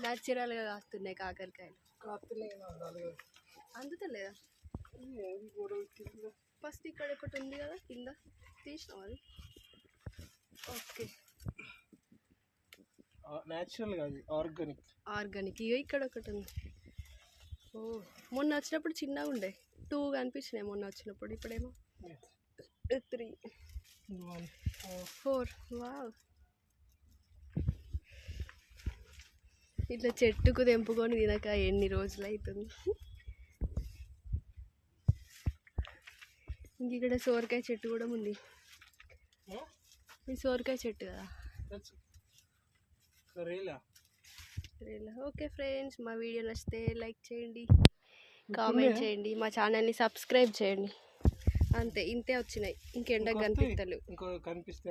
న్యాచురల్గా కాస్తున్నాయి కాకరకాయలు. అందుతలేదా? ఫస్ట్ ఇక్కడ ఒకటి ఉంది కదా కింద, తీసినాం అది. ఓకే, న్యాచురల్ కాదు, ఆర్గానిక్. ఆర్గానిక్. ఇక ఇక్కడ ఒకటి ఉంది. ఓ, మొన్న వచ్చినప్పుడు చిన్నగా ఉండే, 2 కనిపించినాయి మొన్న వచ్చినప్పుడు. ఇప్పుడేమో 3, 4. వావ్, ఇట్లా చెట్టుకు తెంపుకొని తినక ఎన్ని రోజులు అవుతుంది. ఇంక ఇక్కడ సోరకాయ చెట్టు కూడా ఉంది. ఈ సోరకాయ చెట్టు కదా. ఓకే ఫ్రెండ్స్, మా వీడియో నచ్చితే లైక్ చేయండి, కామెంట్ చేయండి, మా ఛానల్ని సబ్స్క్రైబ్ చేయండి. అంతే, ఇంతే వచ్చినాయి, ఇంకెండకు కనిపిస్తలేవు. ఇంకో కనిపిస్తే